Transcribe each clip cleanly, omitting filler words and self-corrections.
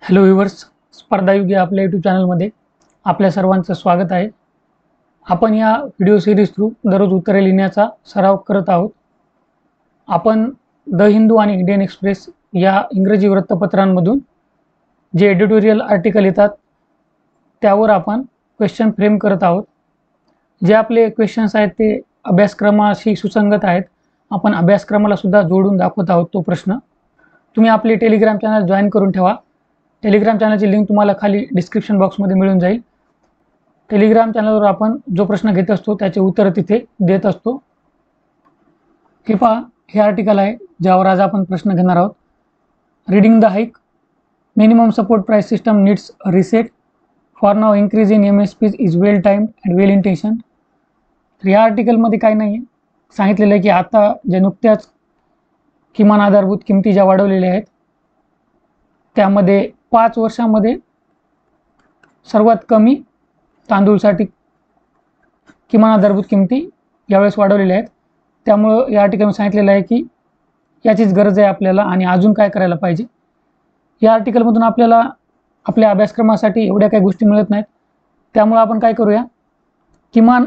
Hello viewers, स्पर्धायुगी आपल्या YouTube चॅनलमध्ये आपल्या सर्वांचं स्वागत आहे. आपण या व्हिडिओ सिरीज थ्रू दररोज उत्तरे लिहिण्याचा सराव करत आहोत. आपण द हिंदू आणि इंडियन एक्सप्रेस या इंग्रजी वृत्तपत्रांमधून जे एडिटोरियल आर्टिकल येतात त्यावर आपण क्वेश्चन फ्रेम करत आहोत. जे आपले क्वेश्चन्स आहेत ते अभ्यासक्रमाशी सुसंगत आहेत. आपण अभ्यासक्रमाला सुद्धा जोडून दाखवत आहोत तो प्रश्न. तुम्ही आपले टेलिग्राम चॅनल जॉईन करून ठेवा. टेलिग्राम चॅनलची लिंक तुम्हाला खाली डिस्क्रिप्शन बॉक्समध्ये मिळून जाईल. टेलिग्राम चॅनलवर आपण जो प्रश्न घेत असतो त्याचे उत्तर तिथे देत असतो. हे पहा, हे आर्टिकल आहे ज्यावर आज आपण प्रश्न घेणार आहोत. Reading the hike, minimum support price system needs reset, for now increase in MSPs is well timed and well intention. तर या आर्टिकलमध्ये काय नाही आहे, सांगितलेलं आहे की आता जे नुकत्याच किमान आधारभूत किमती ज्या वाढवलेल्या आहेत त्यामध्ये 5 वर्षांमध्ये सर्वात कमी तांदूळसाठी किमान आधारभूत किमती यावेळेस वाढवलेल्या आहेत. त्यामुळं या आर्टिकलमध्ये सांगितलेलं आहे की याचीच गरज आहे आपल्याला आणि अजून काय करायला पाहिजे. या आर्टिकलमधून आपल्याला आपल्या अभ्यासक्रमासाठी एवढ्या काही गोष्टी मिळत नाहीत. त्यामुळं आपण काय करूया, किमान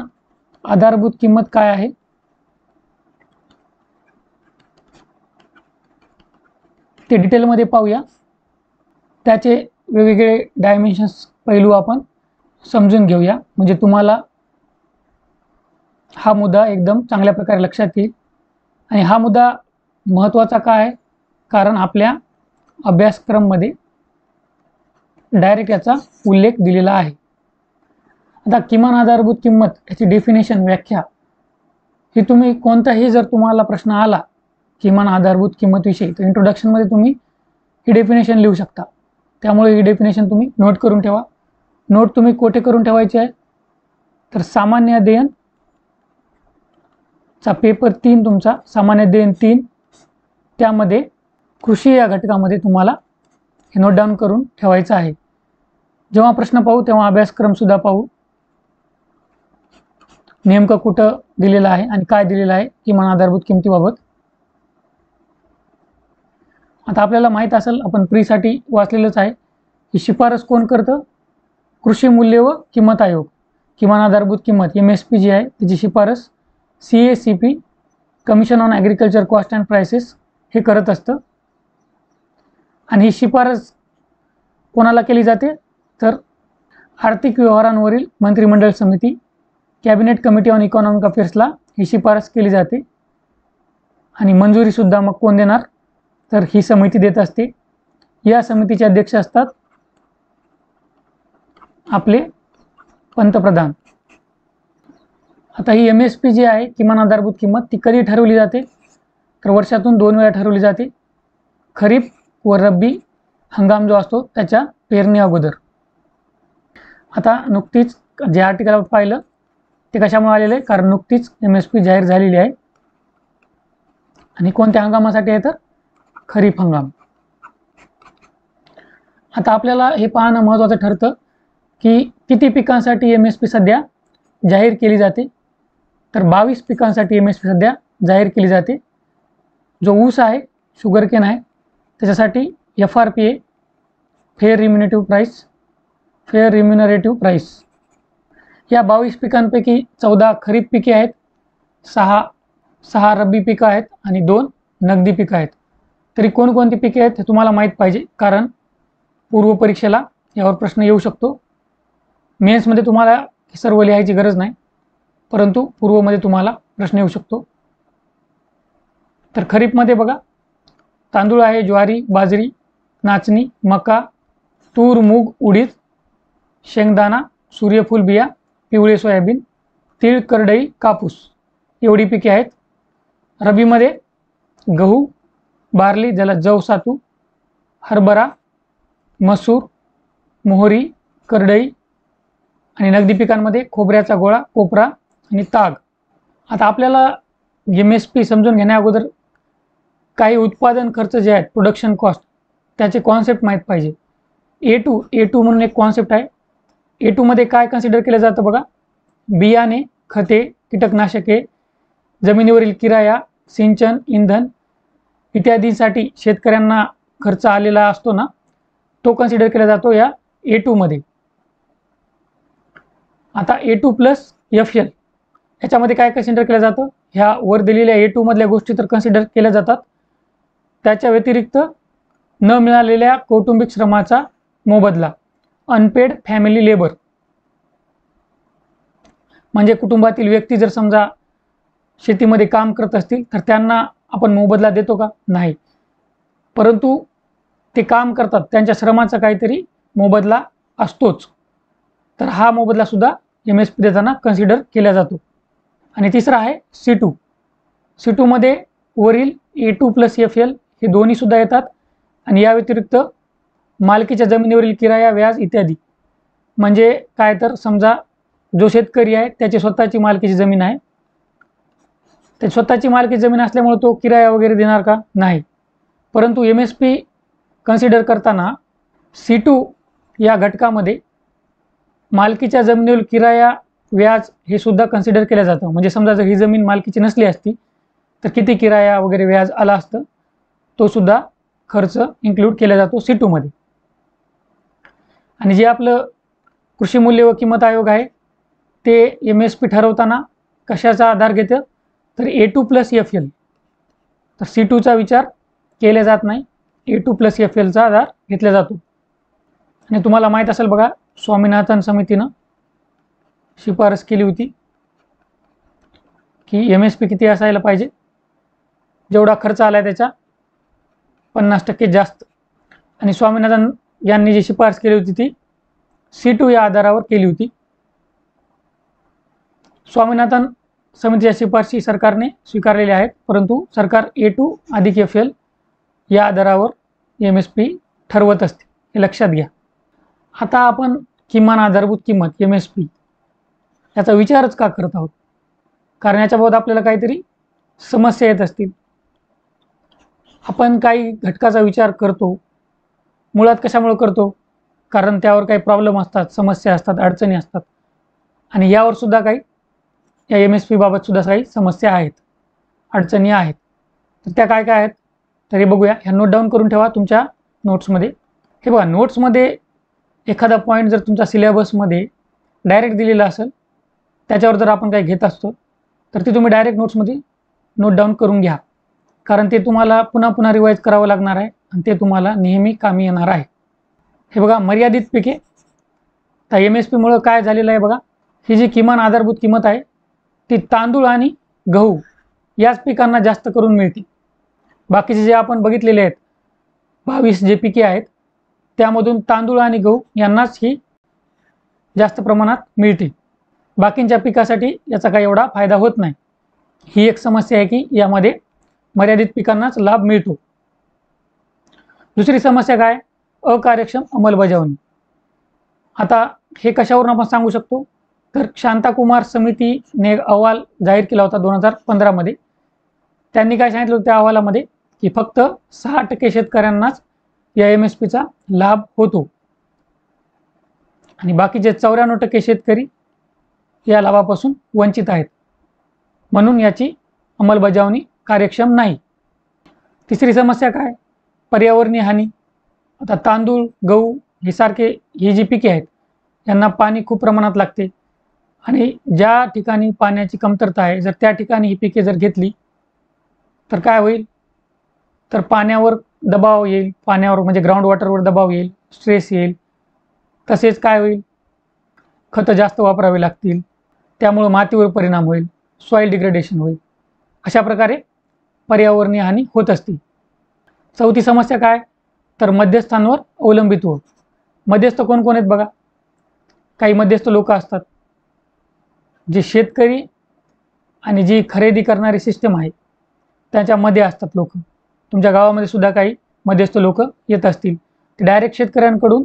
आधारभूत किंमत काय आहे ते डिटेलमध्ये पाहूया. त्याचे वेगवेगळे डायमेन्शन्स पैलू आपण समजून घेऊया, म्हणजे तुम्हाला हा मुद्दा एकदम चांगल्या प्रकारे लक्षात येईल. आणि हा मुद्दा महत्त्वाचा का आहे, कारण आपल्या अभ्यासक्रममध्ये डायरेक्ट याचा उल्लेख दिलेला आहे. आता किमान आधारभूत किंमत याची डेफिनेशन, व्याख्या ही तुम्ही कोणताही जर तुम्हाला प्रश्न आला किमान आधारभूत किंमतविषयी तर इंट्रोडक्शनमध्ये तुम्ही ही डेफिनेशन लिहू शकता. त्यामुळे ही डेफिनेशन तुम्ही नोट करून ठेवा. नोट तुम्ही कोठे करून ठेवायची आहे, तर सामान्य अध्ययन चा पेपर 3 तुमचा सामान्य अध्ययन 3 त्यामध्ये कृषी या घटकामध्ये तुम्हाला हे नोट डाऊन करून ठेवायचं आहे. जेव्हा प्रश्न पाहू तेव्हा अभ्यासक्रमसुद्धा पाहू, नेमकं कुठं दिलेलं आहे आणि काय दिलेलं आहे किमान आधारभूत किमतीबाबत. आता आपल्याला माहीत असेल, आपण प्रीसाठी वाचलेलंच आहे, ही शिफारस कोण करतं, कृषी मूल्य व किंमत आयोग. किमान आधारभूत किंमत MSP जी आहे त्याची शिफारस CACP, commission on agriculture cost and prices हे करत असतं. आणि ही शिफारस कोणाला केली जाते, तर आर्थिक व्यवहारांवरील मंत्रिमंडळ समिती, कॅबिनेट कमिटी ऑन इकॉनॉमिक अफेअर्सला ही शिफारस केली जाते. आणि मंजुरीसुद्धा मग कोण देणार, तर ही समिती देत असते. या समितीचे अध्यक्ष असतात आपले पंतप्रधान. आता ही MSP जी आहे किमान आधारभूत किंमत ती कधी ठरवली जाते, तर वर्षातून 2 वेळा ठरवली जाते. खरीप व रब्बी हंगाम जो असतो त्याच्या पेरणी अगोदर. आता नुकतीच जे आर्टिकल पाहिलं ते कशामुळे आलेलं आहे, कारण नुकतीच MSP जाहीर झालेली आहे. आणि कोणत्या हंगामासाठी आहे, तर खरीप हंगाम. आता आपल्याला हे पाहणं महत्त्वाचं ठरतं की किती पिकांसाठी MSP सध्या जाहीर केली जाते, तर 22 पिकांसाठी MSP सध्या जाहीर केली जाते. जो ऊस आहे, शुगरकेन आहे, त्याच्यासाठी FRP आहे, फेअर रिम्युनरेटिव्ह प्राईस. या 22 पिकांपैकी 14 खरीप पिके आहेत, 6 रब्बी पिकं आहेत आणि 2 नगदी पिकं आहेत. तरी कोणकोणती पिके आहेत हे तुम्हाला माहीत पाहिजे, कारण पूर्व परीक्षेला यावर प्रश्न येऊ शकतो. मेन्समध्ये तुम्हाला हे सर्व लिहायची गरज नाही, परंतु पूर्वमध्ये तुम्हाला प्रश्न येऊ शकतो. तर खरीपमध्ये बघा, तांदूळ आहे, ज्वारी, बाजरी, नाचणी, मका, तूर, मूग, उडीद, शेंगदाणा, सूर्यफूल बिया, पिवळे सोयाबीन, तीळ, करडई, कापूस एवढी पिके आहेत. रब्बीमध्ये गहू, बार्ली, ज्याला जव सातू, हरभरा, मसूर, मोहरी, करडई. आणि नगदी पिकांमध्ये खोबऱ्याचा गोळा, कोपरा आणि ताग. आता आपल्याला MSP समजून घेण्या अगोदर काही उत्पादन खर्च जे आहेत, प्रोडक्शन कॉस्ट, त्याचे कॉन्सेप्ट माहीत पाहिजे. A2 म्हणून एक कॉन्सेप्ट आहे. A2 मध्ये काय कन्सिडर केलं जातं बघा, बियाणे, खते, कीटकनाशके, जमिनीवरील किराया, सिंचन, इंधन इत्यादींसाठी शेतकऱ्यांना खर्च आलेला असतो ना, तो कन्सिडर केला जातो या A2 मध्ये. आता A2 प्लस FL याच्यामध्ये काय कन्सिडर केलं जातं, ह्या वर दिलेल्या A2 मधल्या गोष्टी तर कन्सिडर केल्या जातात, त्याच्या व्यतिरिक्त न मिळालेल्या कौटुंबिक श्रमाचा मोबदला, अनपेड फॅमिली लेबर, म्हणजे कुटुंबातील व्यक्ती जर समजा शेतीमध्ये काम करत असतील तर त्यांना आपण मोबदला देतो का, नाही, परंतु ते काम करतात त्यांच्या श्रमाचा काहीतरी मोबदला असतोच, तर हा मोबदला सुद्धा MSP देताना कन्सिडर केला जातो. आणि तिसरा आहे C2. C2 मध्ये वरील A2 प्लस FL हे दोन्ही सुद्धा येतात, आणि या व्यतिरिक्त मालकीच्या जमिनीवरील किराया, व्याज इत्यादी. म्हणजे काय, तर समजा जो शेतकरी आहे त्याची स्वतःची मालकीची जमीन आहे, त्याची स्वतःची मालकीची जमीन असल्यामुळे तो किराया वगैरे देणार का, नाही, परंतु MSP कन्सिडर करताना C2 या घटकामध्ये मालकीच्या जमिनीवरील किराया, व्याज हे सुद्धा कन्सिडर केलं जातं. म्हणजे समजा जर ही जमीन मालकीची नसली असती तर किती किराया वगैरे व्याज आला असतं, तो सुद्धा खर्च इन्क्लूड केला जातो C2 मध्ये. आणि जे आपलं कृषी मूल्य व किंमत आयोग आहे ते MSP ठरवताना कशाचा आधार घेतं, तर A2 प्लस FL. तर C2चा विचार केला जात नाही, A2 प्लस FLचा आधार घेतला जातो. आणि तुम्हाला माहीत असेल बघा, स्वामीनाथन समितीनं शिफारस केली होती की MSP किती असायला पाहिजे, जेवढा खर्च आला आहे त्याच्या 50% जास्त. आणि स्वामीनाथन यांनी जी शिफारस केली होती ती C2 या आधारावर केली होती. स्वामीनाथन समितीच्या शिफारशी सरकारने स्वीकारलेल्या आहेत, परंतु सरकार A2 अधिक FL या आधारावर MSP ठरवत असते, हे लक्षात घ्या. आता आपण किमान आधारभूत किंमत MSP याचा विचारच का करत आहोत, कारण याच्याबाबत आपल्याला काहीतरी समस्या येत असतील. आपण काही घटकाचा विचार करतो, मुळात कशामुळे करतो, कारण त्यावर काही प्रॉब्लेम असतात, समस्या असतात, अडचणी असतात, आणि यावर सुद्धा काही या MSP बाबत सुद्धा काही समस्या आहेत, अडचणी आहेत. तर त्या काय काय आहेत, तर हे बघूया. ह्या नोट डाऊन करून ठेवा तुमच्या नोट्समध्ये. हे बघा, नोट्समध्ये एखादा पॉईंट जर तुमच्या सिलेबसमध्ये डायरेक्ट दिलेला असेल, त्याच्यावर जर आपण काही घेत असतो तर ते तुम्ही डायरेक्ट नोट्समध्ये नोट डाऊन करून घ्या, कारण ते तुम्हाला पुन्हा पुन्हा रिवाईज करावं लागणार आहे आणि ते तुम्हाला नेहमी कामी येणार आहे. हे बघा, मर्यादित पिके. तर MSPमुळं काय झालेलं आहे बघा, ही जी किमान आधारभूत किंमत आहे ती तांदूळ आणि गहू याच पिकांना जास्त करून मिळते. बाकीचे जे आपण बघितलेले आहेत 22 जे पिके आहेत त्यामधून तांदूळ आणि गहू यांनाच ही जास्त प्रमाणात मिळते. बाकींच्या पिकासाठी याचा काही एवढा फायदा होत नाही. ही एक समस्या आहे की यामध्ये मर्यादित पिकांनाच लाभ मिळतो. दुसरी समस्या काय, अकार्यक्षम अंमलबजावणी. आता हे कशावरून आपण सांगू शकतो, तर शांताकुमार समितीने अहवाल जाहीर केला होता 2015 मध्ये. त्यांनी काय सांगितलं होतं त्या अहवालामध्ये की फक्त 6% शेतकऱ्यांनाच या MSPचा लाभ होतो आणि बाकीचे 94% शेतकरी या लाभापासून वंचित आहेत, म्हणून याची अंमलबजावणी कार्यक्षम नाही. तिसरी समस्या काय, पर्यावरणीय हानी. आता तांदूळ, गहू हे सारखे ही जी पिके आहेत यांना पाणी खूप प्रमाणात लागते, आणि ज्या ठिकाणी पाण्याची कमतरता आहे जर त्या ठिकाणी ही पिके जर घेतली तर काय होईल, तर पाण्यावर दबाव येईल, पाण्यावर म्हणजे ग्राउंड वॉटरवर दबाव येईल, स्ट्रेस येईल. तसेच काय होईल, खतं जास्त वापरावे लागतील, त्यामुळे मातीवर परिणाम होईल, सॉईल डिग्रेडेशन होईल. अशा प्रकारे पर्यावरणीय हानी होत असते. चौथी समस्या काय, तर मध्यस्थांवर अवलंबित्व. मध्यस्थ कोण कोण आहेत बघा, काही मध्यस्थ लोक असतात जे शेतकरी आणि जी खरेदी करणारी सिस्टम आहे त्याच्यामध्ये असतात लोक. तुमच्या गावामध्ये सुद्धा काही मध्यस्थ लोक येत असतील, ते डायरेक्ट शेतकऱ्यांकडून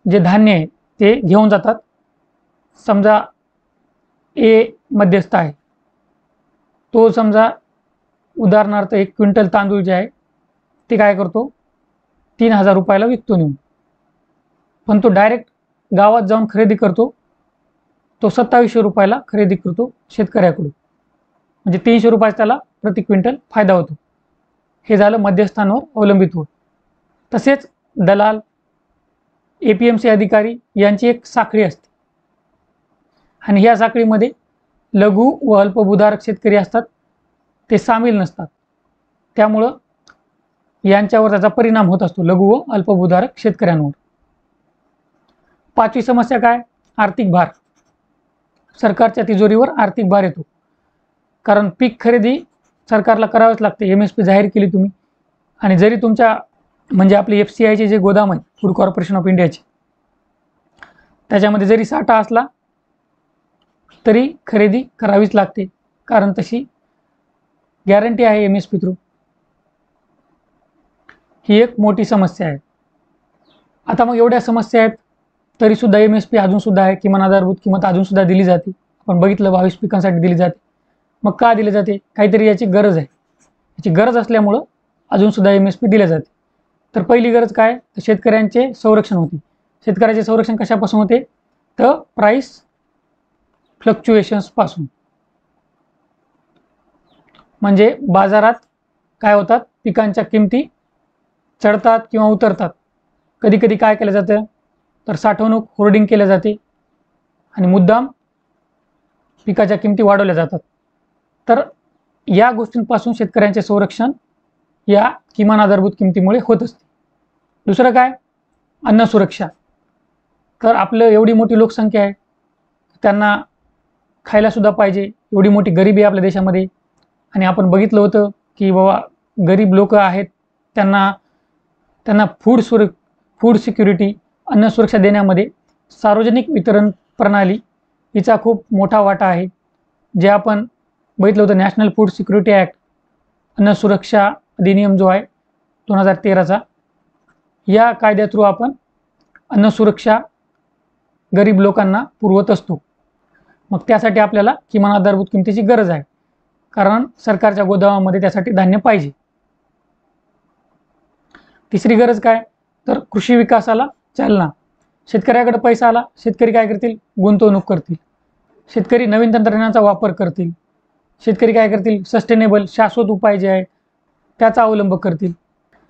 जे धान्य आहे ते घेऊन जातात. समजा A मध्यस्थ आहे, तो समजा उदाहरणार्थ 1 क्विंटल तांदूळ जे आहे ते काय करतो, 3000 रुपयाला विकतो नेऊन, पण तो डायरेक्ट गावात जाऊन खरेदी करतो, तो 2700 रुपयाला खरेदी करतो शेतकऱ्याकडून, म्हणजे 300 रुपयाचा त्याला प्रति क्विंटल फायदा होतो. हे झालं मध्यस्थांवर अवलंबित्व. तसेच दलाल, APMC अधिकारी यांची एक साखळी असते आणि ह्या साखळीमध्ये लघु व अल्पभूधारक शेतकरी असतात, ते सामील नसतात. त्यामुळं यांच्यावर त्याचा परिणाम होत असतो लघु व अल्पभूधारक शेतकऱ्यांवर. पाचवी समस्या काय? आर्थिक भार. सरकारच्या तिजोरीवर आर्थिक भार येतो, कारण पीक खरेदी सरकारला करावंच लागते. MSP जाहीर केली तुम्ही, आणि जरी तुमच्या म्हणजे आपले FCIचे जे गोदाम आहे, फूड कॉर्पोरेशन ऑफ इंडियाचे, त्याच्यामध्ये जरी साठा असला तरी खरेदी करावीच लागते, कारण तशी गॅरंटी आहे MSP थ्रू. ही एक मोठी समस्या आहे. आता मग एवढ्या समस्या आहेत तरीसुद्धा MSP अजूनसुद्धा आहे, किमान आधारभूत किंमत अजूनसुद्धा दिली जाते. आपण बघितलं 22 पिकांसाठी दिली जाते. मग का दिली जाते? काहीतरी याची गरज आहे. याची गरज असल्यामुळं अजूनसुद्धा MSP दिल्या जाते. तर पहिली गरज काय? तर शेतकऱ्यांचे संरक्षण होते. शेतकऱ्याचे संरक्षण कशापासून होते? तर प्राईस फ्लक्च्युएशन्सपासून. म्हणजे बाजारात काय होतात? पिकांच्या किमती चढतात किंवा उतरतात. कधी कधी काय केलं जातं? तर साठवणूक होर्डिंग केल्या जाते आणि मुद्दाम पिकाच्या किमती वाढवल्या जातात. तर या गोष्टींपासून शेतकऱ्यांचे संरक्षण या किमान आधारभूत किमतीमुळे होत असते. दुसरं काय? अन्न सुरक्षा. तर आपलं एवढी मोठी लोकसंख्या आहे, त्यांना खायलासुद्धा पाहिजे. एवढी मोठी गरिबी आहे आपल्या देशामध्ये, आणि आपण बघितलं होतं की बाबा गरीब लोक आहेत, त्यांना फूड सिक्युरिटी, अन्न सुरक्षा देण्यामध्ये सार्वजनिक वितरण प्रणाली हिचा खूप मोठा वाटा आहे. जे आपण बघितलं होतं नॅशनल फूड सिक्युरिटी ॲक्ट, अन्न सुरक्षा अधिनियम जो आहे 2013चा, या कायद्या थ्रू आपण अन्न सुरक्षा गरीब लोकांना पुरवत असतो. मग त्यासाठी आपल्याला किमान आधारभूत किमतीची गरज आहे, कारण सरकारच्या गोदामामध्ये त्यासाठी धान्य पाहिजे. तिसरी गरज काय? तर कृषी विकासाला चालना. शेतकऱ्याकडे पैसा आला, शेतकरी काय करतील? गुंतवणूक करतील. शेतकरी नवीन तंत्रज्ञानाचा वापर करतील. शेतकरी काय करतील? सस्टेनेबल, शाश्वत उपाय जे आहे त्याचा अवलंब करतील,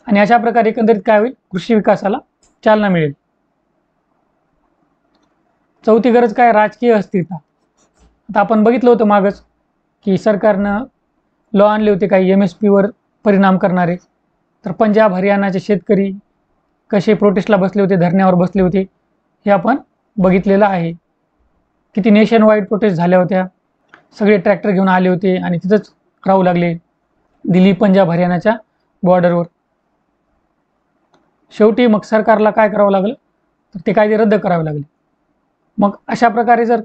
आणि अशा प्रकारे एकंदरीत काय होईल? कृषी विकासाला चालना मिळेल. चौथी गरज काय? राजकीय अस्थिरता. आता आपण बघितलं होतं मागच की सरकारनं लॉ आणले होते काही MSPवर परिणाम करणारे. तर पंजाब हरियाणाचे शेतकरी कसे प्रोटेस्टला बसले होते, धरण्यावर बसले होते, हे आपण बघितलेलं आहे. किती नेशन वाईड प्रोटेस्ट झाल्या होत्या. सगळे ट्रॅक्टर घेऊन आले होते आणि तिथंच राहू लागले, दिल्ली पंजाब हरियाणाच्या बॉर्डरवर. शेवटी मग सरकारला काय करावं लागलं? तर ते कायदे रद्द करावे लागले. मग अशा प्रकारे जर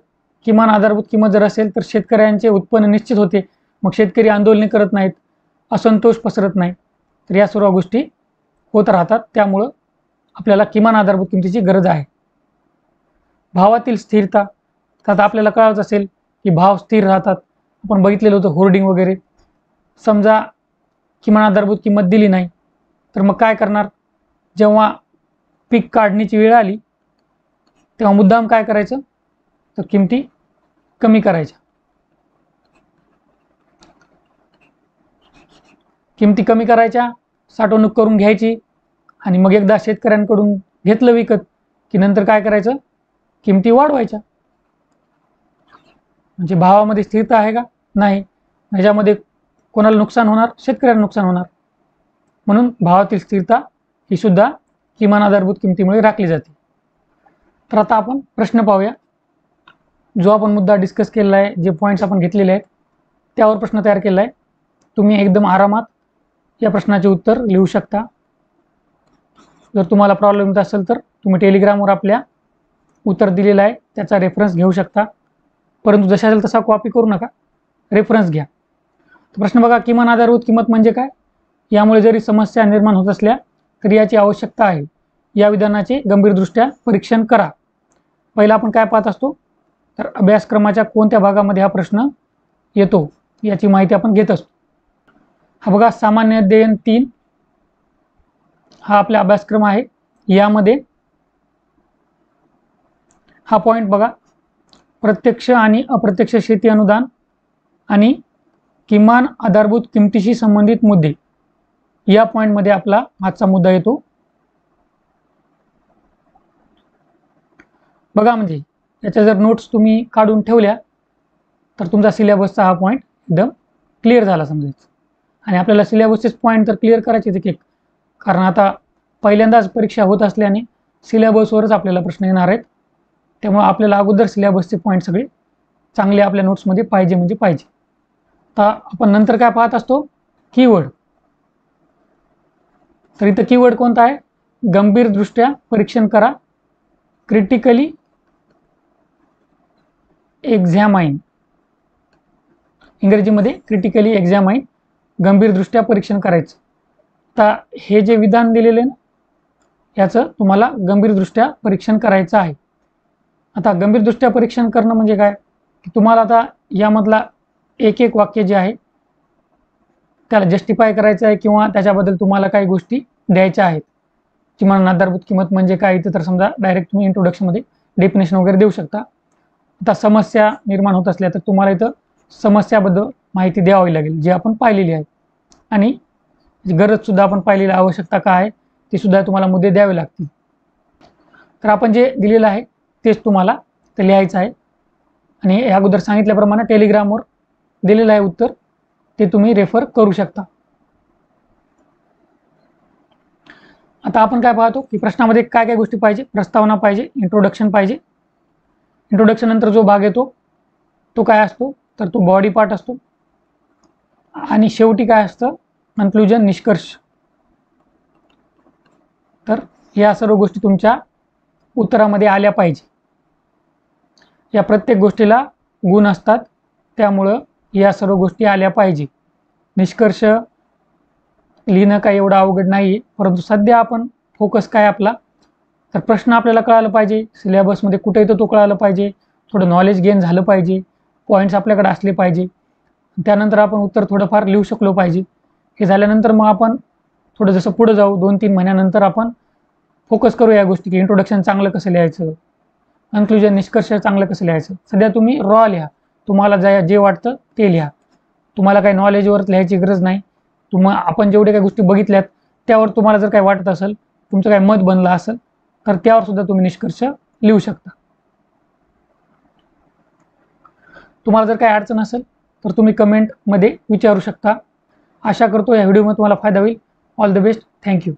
किमान आधारभूत किंमत जर असेल तर शेतकऱ्यांचे उत्पन्न निश्चित होते. मग शेतकरी आंदोलने करत नाहीत, असंतोष पसरत नाही. तर या सर्व गोष्टी होत राहतात. त्यामुळं आपल्याला किमान आधारभूत किमतीची गरज आहे. भावातील स्थिरता. तर आता आपल्याला कळत असेल की भाव स्थिर राहतात. आपण बघितलेलं होतं होर्डिंग वगैरे. समजा किमान आधारभूत किंमत दिली नाही तर मग काय करणार? जेव्हा पीक काढणीची वेळ आली तेव्हा मुद्दाम काय करायचं? तर किमती कमी करायच्या. किमती कमी करायच्या, साठवणूक करून घ्यायची, आणि मग एकदा शेतकऱ्यांकडून घेतलं विकत की नंतर काय करायचं? किमती वाढवायच्या. म्हणजे भावामध्ये स्थिरता आहे का? नाही. ह्याच्यामध्ये कोणाला नुकसान होणार? शेतकऱ्यांना नुकसान होणार. म्हणून भावातील स्थिरता ही सुद्धा किमान आधारभूत किमतीमुळे राखली जाते. तर आता आपण प्रश्न पाहूया. जो आपण मुद्दा डिस्कस केलेला आहे, जे पॉईंट्स आपण घेतलेले आहेत त्यावर प्रश्न तयार केला आहे. तुम्ही एकदम आरामात या प्रश्नाचे उत्तर लिहू शकता. जर तुम्हाला प्रॉब्लेम येत असेल तर तुम्ही टेलिग्रामवर आपल्या उत्तर दिलेलं आहे त्याचा रेफरन्स घेऊ शकता, परंतु जसा असेल तसा कॉपी करू नका, रेफरन्स घ्या. तर प्रश्न बघा, किमान आधारभूत किंमत म्हणजे काय? यामुळे जरी समस्या निर्माण होत असल्या तरी याची आवश्यकता आहे. या विधानाचे गंभीरदृष्ट्या परीक्षण करा. पहिला आपण काय पाहत असतो? तर अभ्यासक्रमाच्या कोणत्या भागामध्ये हा प्रश्न येतो याची माहिती आपण घेत असतो. हा बघा, सामान्य अध्ययन 3 हा आपला अभ्यासक्रम आहे. यामध्ये हा पॉईंट बघा, प्रत्यक्ष आणि अप्रत्यक्ष शेती अनुदान आणि किमान आधारभूत किमतीशी संबंधित मुद्दे, या पॉईंटमध्ये आपला आजचा मुद्दा येतो. बघा म्हणजे याच्या जर नोट्स तुम्ही काढून ठेवल्या तर तुमचा सिलेबसचा हा पॉईंट एकदम क्लिअर झाला समजायचं. आणि आपल्याला सिलेबसचेच पॉईंट तर क्लिअर करायचे एक एक, कारण आता पहिल्यांदाच परीक्षा होत असल्याने सिलेबसवरच आपल्याला प्रश्न येणार आहेत. त्यामुळे आपल्याला अगोदर सिलेबसचे पॉईंट सगळे चांगले आपल्या नोट्समध्ये पाहिजे म्हणजे पाहिजे. आता आपण नंतर काय पाहत असतो, कीवर्ड. तर इथं कीवर्ड कोणता आहे, गंभीरदृष्ट्या परीक्षण करा, क्रिटिकली एक्झामाइन, इंग्रजीमध्ये क्रिटिकली एक्झामाइन, गंभीरदृष्ट्या परीक्षण करायचं. आता हे जे विधान दिलेले ना, याचं तुम्हाला गंभीरदृष्ट्या परीक्षण करायचं आहे. आता गंभीरदृष्ट्या परीक्षण करणं म्हणजे काय, की तुम्हाला आता यामधला एक एक वाक्य जे आहे त्याला जस्टिफाय करायचं आहे किंवा त्याच्याबद्दल तुम्हाला काही गोष्टी द्यायच्या आहेत. किमान आधारभूत किंमत म्हणजे काय, इथं तर समजा डायरेक्ट तुम्ही इंट्रोडक्शनमध्ये डेफिनेशन वगैरे देऊ शकता. आता समस्या निर्माण होत असल्या तर तुम्हाला इथं समस्याबद्दल माहिती द्यावी लागेल, जी आपण पाहिलेली आहे. आणि गरजसुद्धा आपण पाहिलेली, आवश्यकता काय आहे ते सुद्धा तुम्हाला मुद्दे द्यावे लागतील. तर आपण जे दिलेलं आहे तेच तुम्हाला ते लिहायचं आहे. आणि अगोदर सांगितल्याप्रमाणे टेलिग्रामवर दिलेलं आहे उत्तर, ते तुम्ही रेफर करू शकता. आता आपण काय पाहतो की प्रश्नामध्ये काय काय गोष्टी पाहिजे, प्रस्तावना पाहिजे, इंट्रोडक्शन पाहिजे. इंट्रोडक्शन नंतर जो भाग येतो तो काय असतो, तर तो बॉडी पार्ट असतो. आणि शेवटी काय असतं, कन्क्लुजन, निष्कर्ष. तर या सर्व गोष्टी तुमच्या उत्तरामध्ये आल्या पाहिजे. या प्रत्येक गोष्टीला गुण असतात, त्यामुळं या सर्व गोष्टी आल्या पाहिजे. निष्कर्ष लिहिणं काही एवढं अवघड नाही आहे, परंतु सध्या आपण फोकस काय आपला, तर प्रश्न आपल्याला कळालं पाहिजे, सिलेबसमध्ये कुठे येतो तो कळालं पाहिजे, थोडं नॉलेज गेन झालं पाहिजे, पॉईंट्स आपल्याकडे असले पाहिजे. त्यानंतर आपण उत्तर थोडंफार लिहू शकलो पाहिजे. हे झाल्यानंतर मग आपण थोडं जसं पुढे जाऊ, 2-3 महिन्यानंतर आपण फोकस करू या गोष्टी, की इंट्रोडक्शन चांगलं कसं लिहायचं, कन्क्लुजन, निष्कर्ष चांगलं कसं लिहायचं. सध्या तुम्ही रॉ लिहा, तुम्हाला जे वाटतं ते लिहा. तुम्हाला काही नॉलेजवर लिहायची गरज नाही. आपण जेवढे काही गोष्टी बघितल्यात त्यावर तुम्हाला जर काही वाटत असेल, तुमचं काही मत बनलं असेल, तर त्यावर सुद्धा तुम्ही निष्कर्ष लिहू शकता. तुम्हाला जर काही अडचण असेल तर तुम्ही कमेंटमध्ये विचारू शकता. आशा करतो या व्हिडिओमध्ये तुम्हाला फायदा होईल. All the best. थँक्यू.